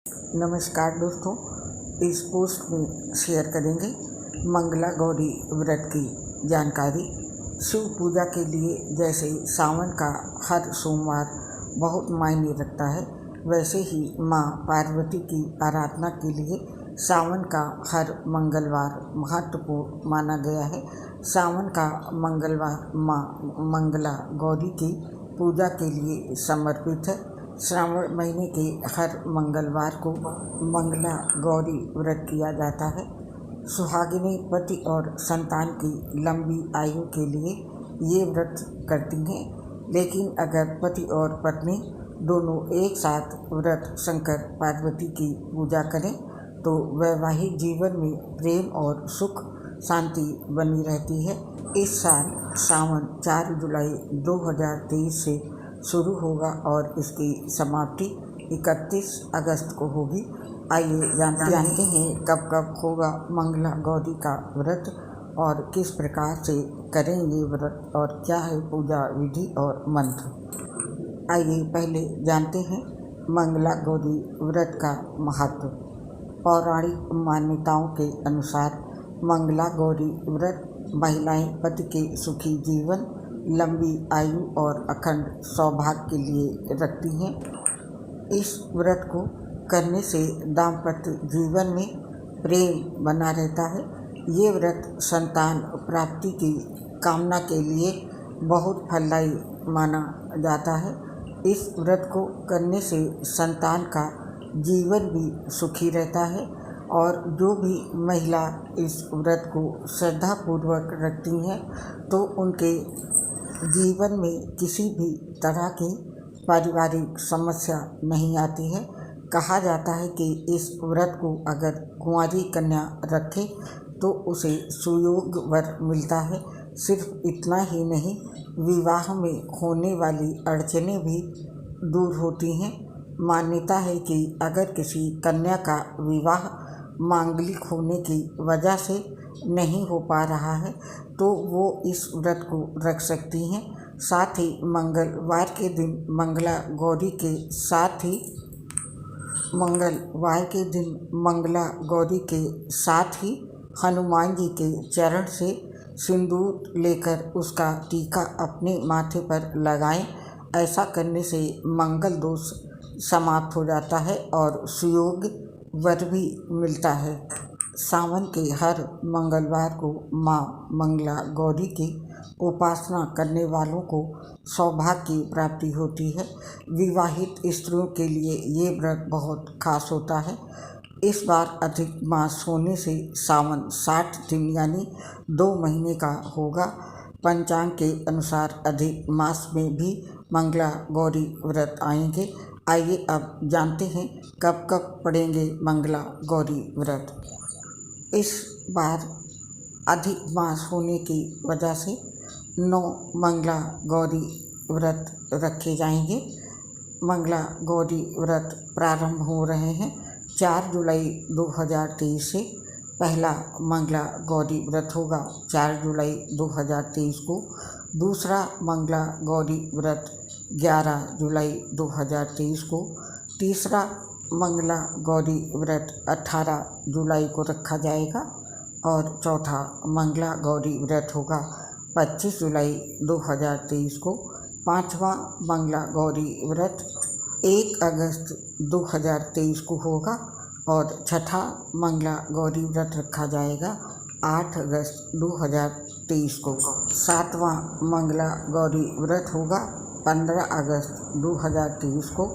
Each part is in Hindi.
नमस्कार दोस्तों, इस पोस्ट में शेयर करेंगे मंगला गौरी व्रत की जानकारी। शिव पूजा के लिए जैसे सावन का हर सोमवार बहुत मायने रखता है, वैसे ही माँ पार्वती की आराधना के लिए सावन का हर मंगलवार महत्वपूर्ण माना गया है। सावन का मंगलवार माँ मंगला गौरी की पूजा के लिए समर्पित है। श्रावण महीने के हर मंगलवार को मंगला गौरी व्रत किया जाता है। सुहागिनी पति और संतान की लंबी आयु के लिए ये व्रत करती हैं, लेकिन अगर पति और पत्नी दोनों एक साथ व्रत शंकर पार्वती की पूजा करें तो वैवाहिक जीवन में प्रेम और सुख शांति बनी रहती है। इस साल सावन 4 जुलाई 2023 से शुरू होगा और इसकी समाप्ति 31 अगस्त को होगी। आइए जानते हैं कब कब होगा मंगला गौरी का व्रत और किस प्रकार से करें ये व्रत और क्या है पूजा विधि और मंत्र। आइए पहले जानते हैं मंगला गौरी व्रत का महत्व। पौराणिक मान्यताओं के अनुसार मंगला गौरी व्रत महिलाएं पति के सुखी जीवन, लंबी आयु और अखंड सौभाग्य के लिए रखती हैं। इस व्रत को करने से दाम्पत्य जीवन में प्रेम बना रहता है। ये व्रत संतान प्राप्ति की कामना के लिए बहुत फलदायी माना जाता है। इस व्रत को करने से संतान का जीवन भी सुखी रहता है और जो भी महिला इस व्रत को श्रद्धापूर्वक रखती हैं तो उनके जीवन में किसी भी तरह की पारिवारिक समस्या नहीं आती है। कहा जाता है कि इस व्रत को अगर कुंवारी कन्या रखे तो उसे सुयोग वर मिलता है। सिर्फ इतना ही नहीं, विवाह में होने वाली अड़चनें भी दूर होती हैं। मान्यता है कि अगर किसी कन्या का विवाह मांगलिक होने की वजह से नहीं हो पा रहा है तो वो इस व्रत को रख सकती हैं। साथ ही मंगलवार के दिन मंगला गौरी के साथ ही हनुमान जी के चरण से सिंदूर लेकर उसका टीका अपने माथे पर लगाएं। ऐसा करने से मंगल दोष समाप्त हो जाता है और सुयोग वर भी मिलता है। सावन के हर मंगलवार को माँ मंगला गौरी की उपासना करने वालों को सौभाग्य की प्राप्ति होती है। विवाहित स्त्रियों के लिए ये व्रत बहुत खास होता है। इस बार अधिक मास होने से सावन 60 दिन यानी 2 महीने का होगा। पंचांग के अनुसार अधिक मास में भी मंगला गौरी व्रत आएंगे। आइए अब जानते हैं कब कब पड़ेंगे मंगला गौरी व्रत। इस बार अधिक मास होने की वजह से 9 मंगला गौरी व्रत रखे जाएंगे। मंगला गौरी व्रत प्रारंभ हो रहे हैं 4 जुलाई 2023 से। पहला मंगला गौरी व्रत होगा 4 जुलाई 2023 को। दूसरा मंगला गौरी व्रत 11 जुलाई 2023 को। तीसरा मंगला गौरी व्रत 18 जुलाई को रखा जाएगा और चौथा मंगला गौरी व्रत होगा 25 जुलाई 2023 को। पांचवा मंगला गौरी व्रत 1 अगस्त 2023 को होगा और छठा मंगला गौरी व्रत रखा जाएगा 8 अगस्त 2023 को। सातवां मंगला गौरी व्रत होगा 15 अगस्त 2023 को।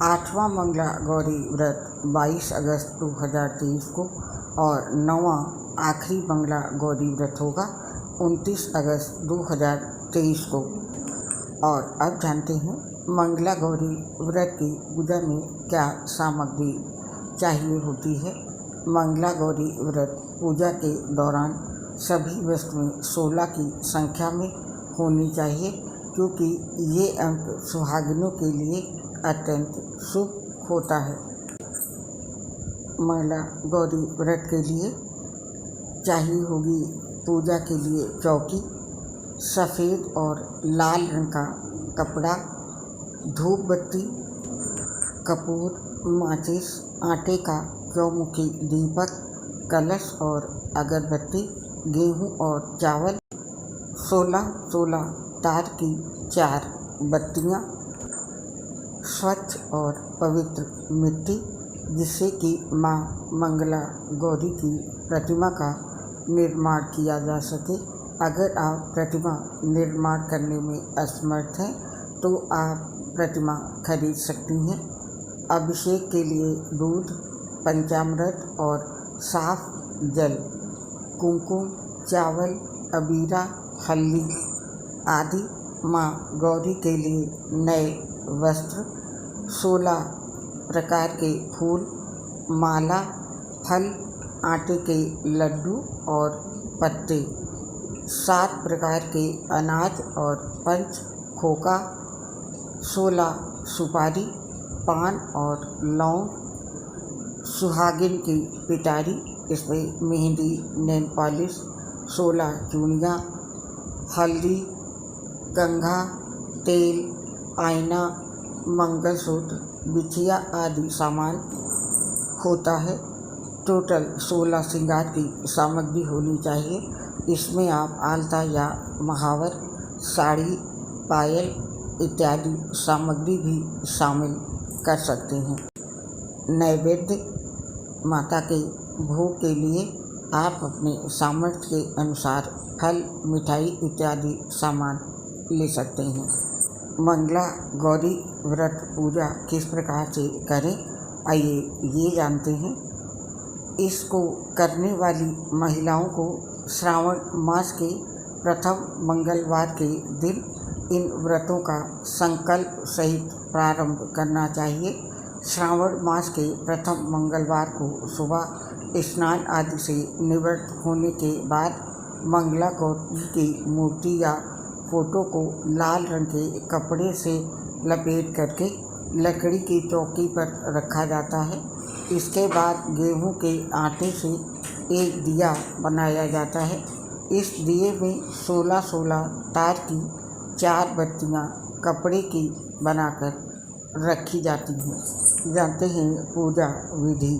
आठवां मंगला गौरी व्रत 22 अगस्त 2023 को और 9वां आखिरी मंगला गौरी व्रत होगा 29 अगस्त 2023 को। और अब जानते हैं मंगला गौरी व्रत की पूजा में क्या सामग्री चाहिए होती है। मंगला गौरी व्रत पूजा के दौरान सभी वस्तुएं 16 की संख्या में होनी चाहिए, क्योंकि ये अंक सुहागिनों के लिए अत्यंत शुभ होता है। मंगला गौरी व्रत के लिए चाहिए होगी पूजा के लिए चौकी, सफ़ेद और लाल रंग का कपड़ा, धूप बत्ती, कपूर, माचिस, आटे का चौमुखी दीपक, कलश और अगरबत्ती, गेहूं और चावल, 16 तार की 4 बत्तियां, स्वच्छ और पवित्र मिट्टी जिससे कि माँ मंगला गौरी की प्रतिमा का निर्माण किया जा सके। अगर आप प्रतिमा निर्माण करने में असमर्थ हैं तो आप प्रतिमा खरीद सकती हैं। अभिषेक के लिए दूध, पंचामृत और साफ जल, कुमकुम, चावल, अबीरा, हल्दी आदि, माँ गौरी के लिए नए वस्त्र, 16 प्रकार के फूल, माला, फल, आटे के लड्डू और पत्ते, 7 प्रकार के अनाज और पंच खोखा, 16 सुपारी, पान और लौंग, सुहागिन की पिटारी, इसमें मेहंदी, नेल पॉलिश, 16 चूड़ियाँ, हल्दी, कंघा, तेल, आईना, मंगलसूत्र, बिछिया आदि सामान होता है। टोटल 16 श्रृंगार की सामग्री होनी चाहिए। इसमें आप आलता या महावर, साड़ी, पायल इत्यादि सामग्री भी शामिल कर सकते हैं। नैवेद्य माता के भोग के लिए आप अपने सामर्थ्य के अनुसार फल, मिठाई इत्यादि सामान ले सकते हैं। मंगला गौरी व्रत पूजा किस प्रकार से करें, आइए ये जानते हैं। इसको करने वाली महिलाओं को श्रावण मास के प्रथम मंगलवार के दिन इन व्रतों का संकल्प सहित प्रारंभ करना चाहिए। श्रावण मास के प्रथम मंगलवार को सुबह स्नान आदि से निवृत्त होने के बाद मंगला गौरी की मूर्ति या फोटो को लाल रंग के कपड़े से लपेट करके लकड़ी की चौकी पर रखा जाता है। इसके बाद गेहूं के आटे से एक दिया बनाया जाता है। इस दिए में 16 तार की 4 बत्तियां कपड़े की बनाकर रखी जाती हैं। जानते हैं पूजा विधि।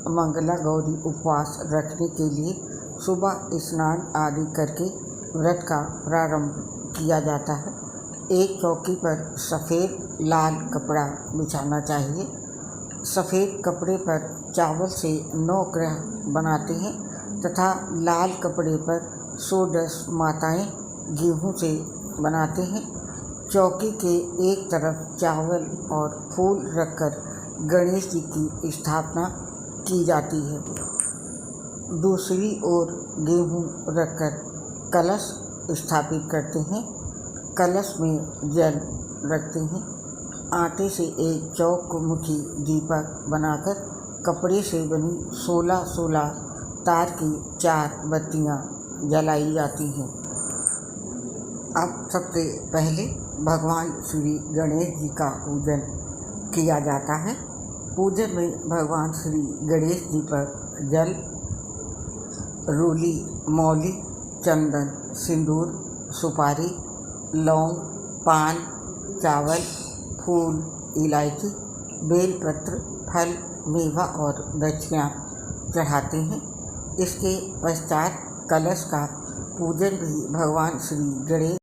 मंगला गौरी उपवास रखने के लिए सुबह स्नान आदि करके व्रत का प्रारंभ किया जाता है। एक चौकी पर सफ़ेद लाल कपड़ा बिछाना चाहिए। सफ़ेद कपड़े पर चावल से 9 ग्रह बनाते हैं तथा लाल कपड़े पर 110 माताएं गेहूं से बनाते हैं। चौकी के एक तरफ चावल और फूल रखकर गणेश जी की स्थापना की जाती है। दूसरी ओर गेहूं रखकर कलश स्थापित करते हैं। कलश में जल रखते हैं। आटे से एक चौमुखी दीपक बनाकर कपड़े से बनी 16 तार की 4 बत्तियां जलाई जाती हैं। अब सबसे पहले भगवान श्री गणेश जी का पूजन किया जाता है। पूजन में भगवान श्री गणेश जी पर जल, रोली, मौली, चंदन, सिंदूर, सुपारी, लौंग, पान, चावल, फूल, इलायची, बेलपत्र, फल, मेवा और दक्षिणा चढ़ाते हैं। इसके पश्चात कलश का पूजन भी भगवान श्री गणेश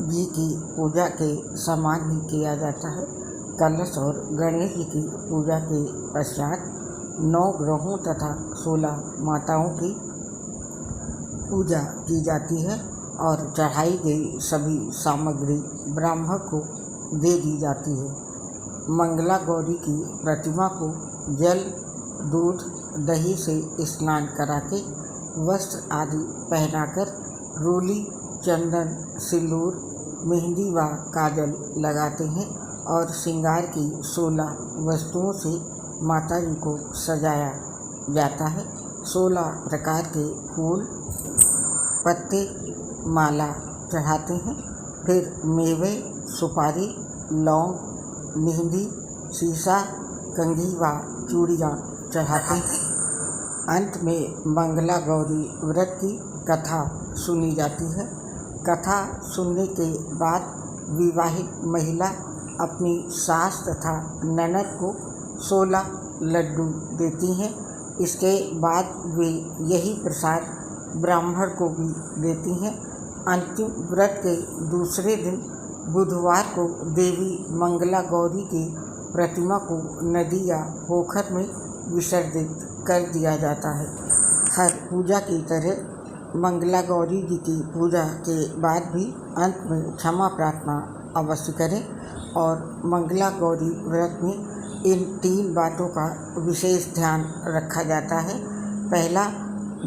जी की पूजा के समान ही किया जाता है। कलश और गणेश जी की पूजा के पश्चात 9 ग्रहों तथा 16 माताओं की पूजा की जाती है और चढ़ाई गई सभी सामग्री ब्राह्मण को दे दी जाती है। मंगला गौरी की प्रतिमा को जल, दूध, दही से स्नान करा के वस्त्र आदि पहनाकर रोली, चंदन, सिंदूर, मेहंदी व काजल लगाते हैं और श्रृंगार की 16 वस्तुओं से माता जी को सजाया जाता है। 16 प्रकार के फूल, पत्ते, माला चढ़ाते हैं। फिर मेवे, सुपारी, लौंग, मेहंदी, शीशा, कंघी व चूड़ियाँ चढ़ाते हैं। अंत में मंगला गौरी व्रत की कथा सुनी जाती है। कथा सुनने के बाद विवाहित महिला अपनी सास तथा ननद को 16 लड्डू देती हैं। इसके बाद वे यही प्रसाद ब्राह्मण को भी देती हैं। अंतिम व्रत के दूसरे दिन बुधवार को देवी मंगला गौरी की प्रतिमा को नदी या पोखर में विसर्जित कर दिया जाता है। हर पूजा की तरह मंगला गौरी जी की पूजा के बाद भी अंत में क्षमा प्रार्थना अवश्य करें और मंगला गौरी व्रत में इन 3 बातों का विशेष ध्यान रखा जाता है। पहला,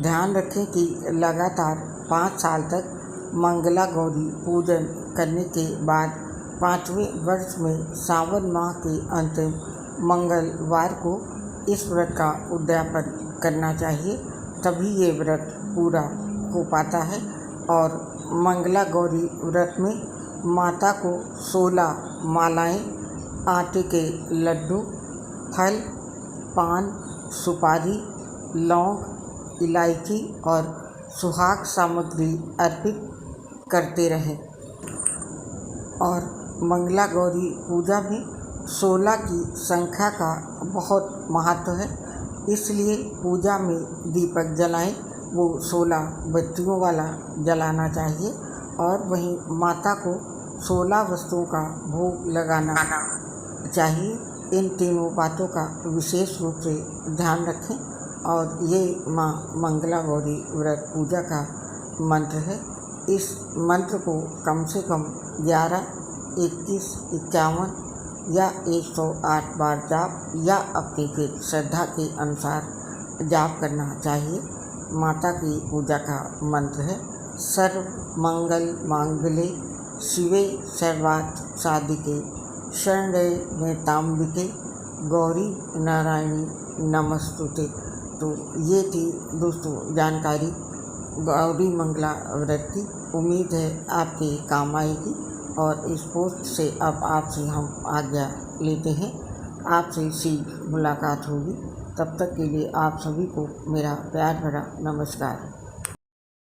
ध्यान रखें कि लगातार 5 साल तक मंगला गौरी पूजन करने के बाद 5वें वर्ष में सावन माह के अंतिम मंगलवार को इस व्रत का उद्यापन करना चाहिए, तभी ये व्रत पूरा हो पाता है। और मंगला गौरी व्रत में माता को 16 मालाएं, आटे के लड्डू, फल, पान, सुपारी, लौंग, इलायची और सुहाग सामग्री अर्पित करते रहें। और मंगला गौरी पूजा में 16 की संख्या का बहुत महत्व है, इसलिए पूजा में दीपक जलाएं, वो 16 बत्तियों वाला जलाना चाहिए। और वहीं माता को 16 वस्तुओं का भोग लगाना चाहिए। इन तीनों बातों का विशेष रूप से ध्यान रखें। और ये माँ मंगला गौरी व्रत पूजा का मंत्र है। इस मंत्र को कम से कम 11, 21, 51 या 108 बार जाप या अपनी फिर श्रद्धा के अनुसार जाप करना चाहिए। माता की पूजा का मंत्र है सर्व मंगल मांगल्ये शिवे सर्वार्थ साधिके शरण्ये त्र्यंबके गौरी नारायणी नमस्तुते। तो ये थी दोस्तों जानकारी गौरी मंगला व्रत की। उम्मीद है आपके काम आएगी। और इस पोस्ट से अब आपसे हम आज्ञा लेते हैं। आपसे शीघ्र मुलाकात होगी। तब तक के लिए आप सभी को मेरा प्यार भरा नमस्कार।